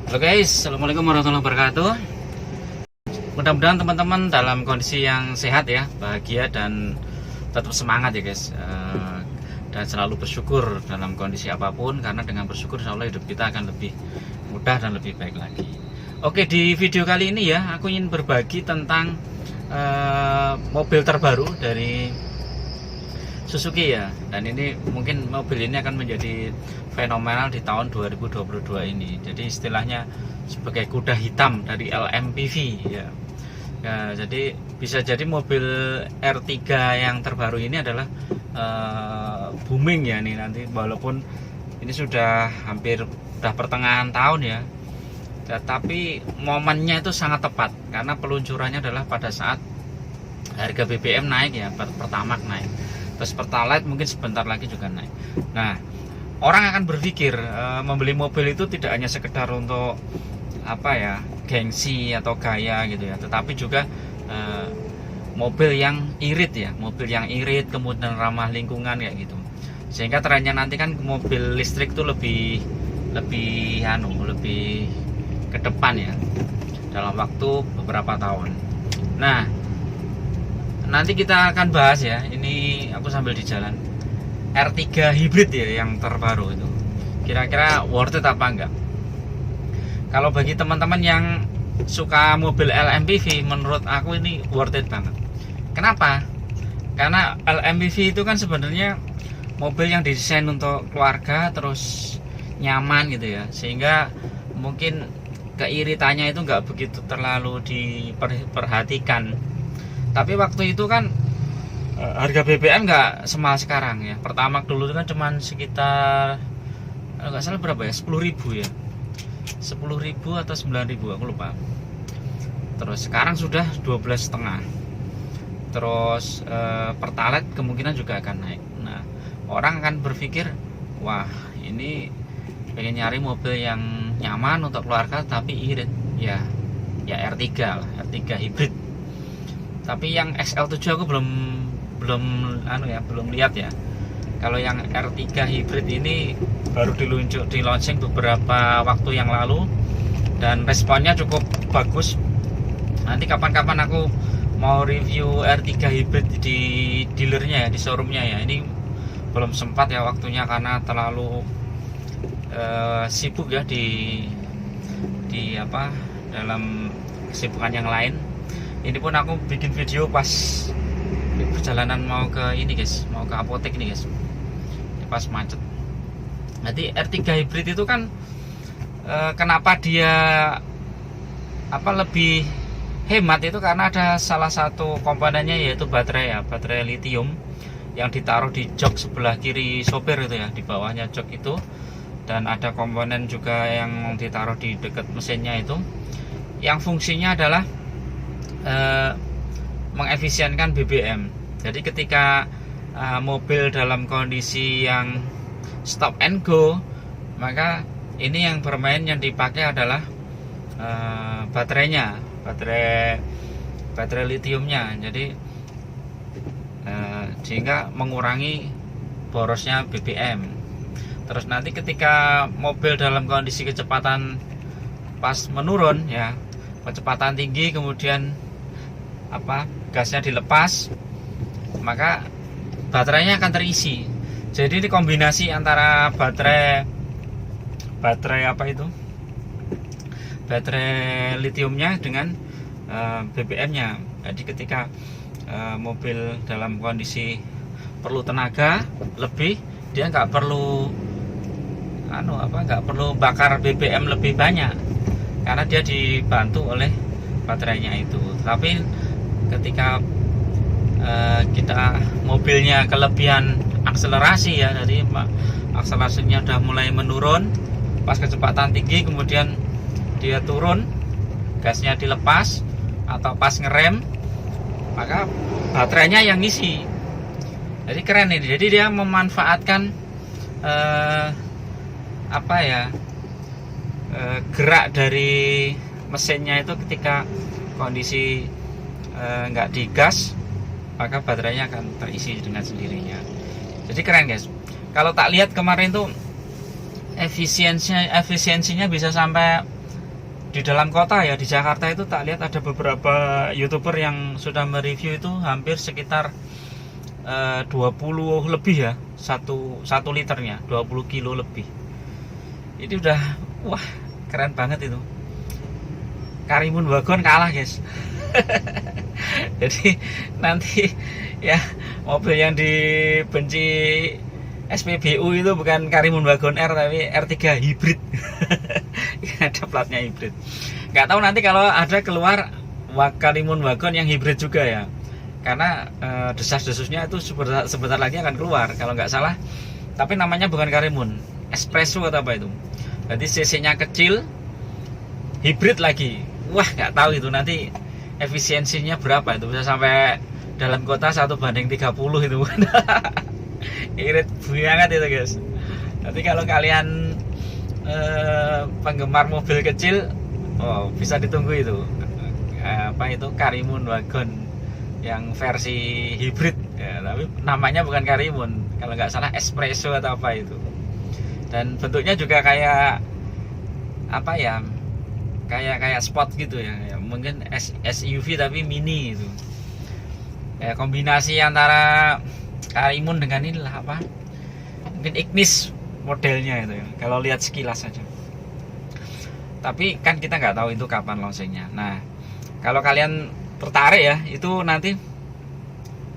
Halo guys, assalamualaikum warahmatullahi wabarakatuh. Mudah-mudahan teman-teman dalam kondisi yang sehat ya, bahagia dan tetap semangat ya guys. Dan selalu bersyukur dalam kondisi apapun, karena dengan bersyukur insya Allah hidup kita akan lebih mudah dan lebih baik lagi. Oke, di video kali ini ya, aku ingin berbagi tentang mobil terbaru dari Suzuki ya. Dan ini mungkin mobil ini akan menjadi fenomenal di tahun 2022 ini. Jadi istilahnya sebagai kuda hitam dari LMPV ya. Ya, jadi bisa jadi mobil R3 yang terbaru ini adalah booming ya nih nanti, walaupun ini sudah hampir pertengahan tahun ya. Tapi momennya itu sangat tepat karena peluncurannya adalah pada saat harga BBM naik ya, Pertamax naik, terus Pertalite mungkin sebentar lagi juga naik. Nah, orang akan berpikir membeli mobil itu tidak hanya sekedar untuk apa ya, gengsi atau gaya gitu ya, tetapi juga mobil yang irit ya, mobil yang irit kemudian ramah lingkungan kayak gitu. Sehingga trennya nanti kan mobil listrik itu lebih ke depan ya, dalam waktu beberapa tahun. Nah, nanti kita akan bahas ya, ini aku sambil di jalan, R3 hybrid ya yang terbaru itu kira-kira worth it apa enggak. Kalau bagi teman-teman yang suka mobil LMPV, menurut aku ini worth it banget. Kenapa? Karena LMPV itu kan sebenarnya mobil yang didesain untuk keluarga, terus nyaman gitu ya, sehingga mungkin keiritannya itu nggak begitu terlalu diperhatikan. Tapi waktu itu kan harga BBM nggak semahal sekarang ya. Pertamax dulu itu kan cuman sekitar nggak salah berapa ya, 10.000 ya, 10.000 atau 9.000 aku lupa. Terus sekarang sudah 12,5. Terus Pertalite kemungkinan juga akan naik. Nah, orang akan berpikir, wah ini pengen nyari mobil yang nyaman untuk keluarga tapi irit ya, R3 lah, R3 hybrid. Tapi yang XL7 aku belum lihat ya. Kalau yang R3 hybrid ini baru di launching beberapa waktu yang lalu dan responnya cukup bagus. Nanti kapan-kapan aku mau review R3 hybrid di dealernya ya, di showroomnya ya. Ini belum sempat ya waktunya karena terlalu sibuk ya dalam kesibukan yang lain. Ini pun aku bikin video pas perjalanan mau ke ini guys, mau ke apotek nih guys, pas macet. Jadi R3 hybrid itu kan kenapa dia lebih hemat itu karena ada salah satu komponennya, yaitu baterai ya, baterai lithium yang ditaruh di jok sebelah kiri sopir itu ya, di bawahnya jok itu. Dan ada komponen juga yang ditaruh di dekat mesinnya itu, yang fungsinya adalah mengefisienkan BBM. Jadi ketika mobil dalam kondisi yang stop and go, maka ini yang bermain, yang dipakai adalah baterainya, baterai lithiumnya. Jadi sehingga mengurangi borosnya BBM. Terus nanti ketika mobil dalam kondisi kecepatan pas menurun ya, kecepatan tinggi, kemudian gasnya dilepas, maka baterainya akan terisi. Jadi ini kombinasi antara baterai lithiumnya dengan BBM-nya. Jadi ketika mobil dalam kondisi perlu tenaga lebih, dia nggak perlu bakar BBM lebih banyak karena dia dibantu oleh baterainya itu. Tapi ketika kita mobilnya kelebihan akselerasi ya, jadi akselerasinya udah mulai menurun pas kecepatan tinggi, kemudian dia turun, gasnya dilepas atau pas ngerem, maka baterainya yang ngisi. Jadi keren ini. Jadi dia memanfaatkan gerak dari mesinnya itu ketika kondisi nggak digas, maka baterainya akan terisi dengan sendirinya. Jadi keren guys. Kalau tak lihat kemarin tuh efisiensinya bisa sampai di dalam kota ya, di Jakarta itu tak lihat ada beberapa YouTuber yang sudah mereview itu hampir sekitar 20 lebih ya, satu liternya 20 kilo lebih. Ini udah wah keren banget itu. Karimun Wagon kalah guys. Jadi nanti ya mobil yang dibenci SPBU itu bukan Karimun Wagon R tapi R3 hybrid. Ada platnya hybrid. Nggak tahu nanti kalau ada keluar Karimun Wagon yang hybrid juga ya. Karena desas-desusnya itu sebentar lagi akan keluar kalau nggak salah. Tapi namanya bukan Karimun, Espresso atau apa itu. Jadi cc-nya kecil, hybrid lagi. Wah nggak tahu itu nanti efisiensinya berapa itu, bisa sampai dalam kota 1:30 itu. Irit banget itu guys. Nanti kalau kalian penggemar mobil kecil, oh bisa ditunggu itu apa itu Karimun Wagon yang versi hybrid ya, tapi namanya bukan Karimun, kalau nggak salah Espresso atau apa itu. Dan bentuknya juga kayak apa ya, kayak sport gitu ya, mungkin SUV tapi mini itu ya, kombinasi antara Karimun dengan inilah apa, mungkin Ignis modelnya itu ya, kalau lihat sekilas saja. Tapi kan kita nggak tahu itu kapan launchingnya. Nah kalau kalian tertarik ya, itu nanti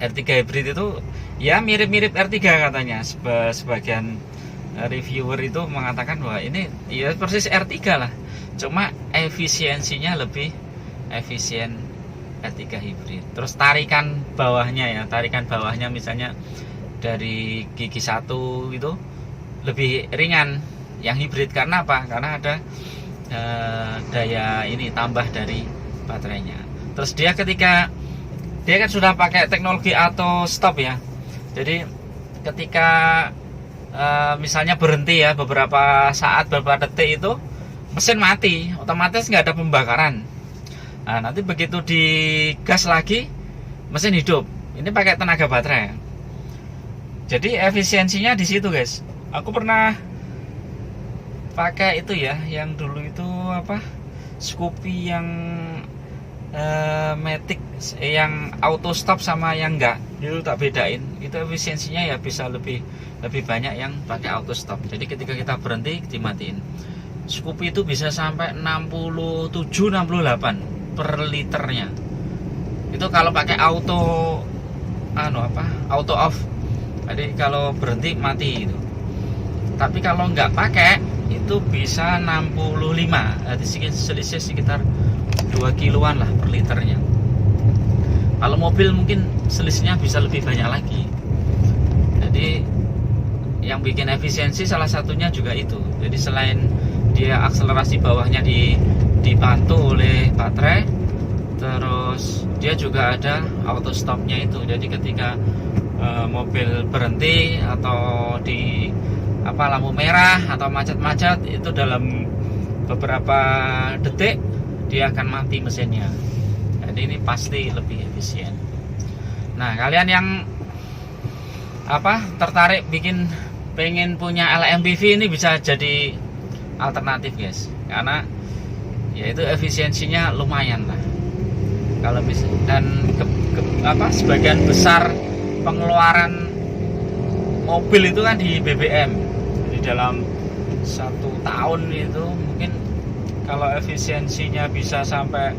R3 hybrid itu ya mirip-mirip R3 katanya. Sebagian reviewer itu mengatakan bahwa ini ya persis R3 lah, cuma efisiensinya lebih efisien R3 hybrid. Terus tarikan bawahnya misalnya dari gigi 1 itu lebih ringan yang hybrid. Karena apa? Karena ada daya ini tambah dari baterainya. Terus dia ketika dia kan sudah pakai teknologi auto stop ya. Jadi ketika misalnya berhenti ya beberapa saat, beberapa detik itu mesin mati, otomatis nggak ada pembakaran. Nah, nanti begitu digas lagi mesin hidup. Ini pakai tenaga baterai. Jadi efisiensinya di situ guys. Aku pernah pakai itu ya, yang dulu itu apa? Scoopy yang Matic yang auto stop sama yang enggak itu tak bedain, itu efisiensinya ya bisa lebih banyak yang pakai auto stop. Jadi ketika kita berhenti dimatiin, Scoopy itu bisa sampai 67-68 per liternya. Itu kalau pakai auto auto off, jadi kalau berhenti mati itu. Tapi kalau nggak pakai itu bisa 65, jadi selisih sekitar 2 kiloan lah per liternya. Kalau mobil mungkin selisihnya bisa lebih banyak lagi. Jadi yang bikin efisiensi salah satunya juga itu. Jadi selain dia akselerasi bawahnya dibantu oleh baterai, terus dia juga ada auto stopnya itu. Jadi ketika mobil berhenti atau di lampu merah atau macet-macet, itu dalam beberapa detik dia akan mati mesinnya. Jadi ini pasti lebih efisien. Nah kalian yang tertarik pengen punya LMPV, ini bisa jadi alternatif guys, karena ya itu efisiensinya lumayan lah. Kalau bisa, dan sebagian besar pengeluaran mobil itu kan di BBM. Di dalam 1 tahun itu mungkin kalau efisiensinya bisa sampai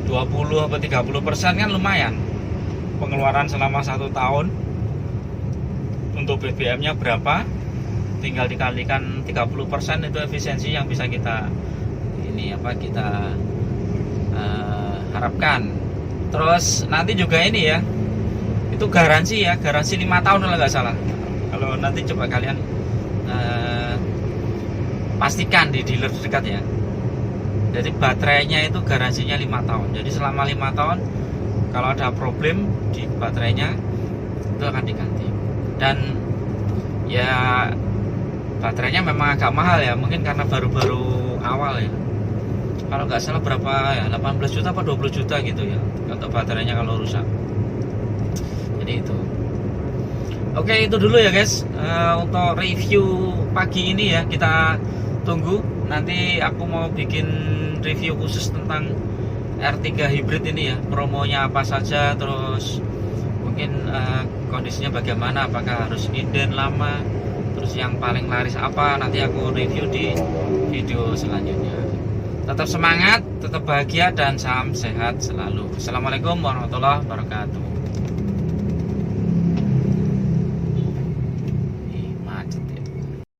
20-30% kan lumayan. Pengeluaran selama 1 tahun untuk BBM-nya berapa, tinggal dikalikan 30%, itu efisiensi yang bisa kita harapkan. Terus nanti juga ini ya, itu garansi 5 tahun kalau nggak salah. Kalau nanti coba kalian pastikan di dealer dekat ya. Jadi baterainya itu garansinya 5 tahun. Jadi selama 5 tahun kalau ada problem di baterainya itu akan diganti. Dan ya baterainya memang agak mahal ya, mungkin karena baru-baru awal ya. Kalau nggak salah berapa ya, 18 juta apa 20 juta gitu ya untuk baterainya kalau rusak. Jadi itu. Oke, itu dulu ya guys untuk review pagi ini ya. Kita tunggu, nanti aku mau bikin review khusus tentang R3 hybrid ini ya, promonya apa saja, terus mungkin kondisinya bagaimana, apakah harus inden lama, terus yang paling laris apa, nanti aku review di video selanjutnya. Tetap semangat, tetap bahagia, dan salam sehat selalu. Assalamualaikum warahmatullahi wabarakatuh.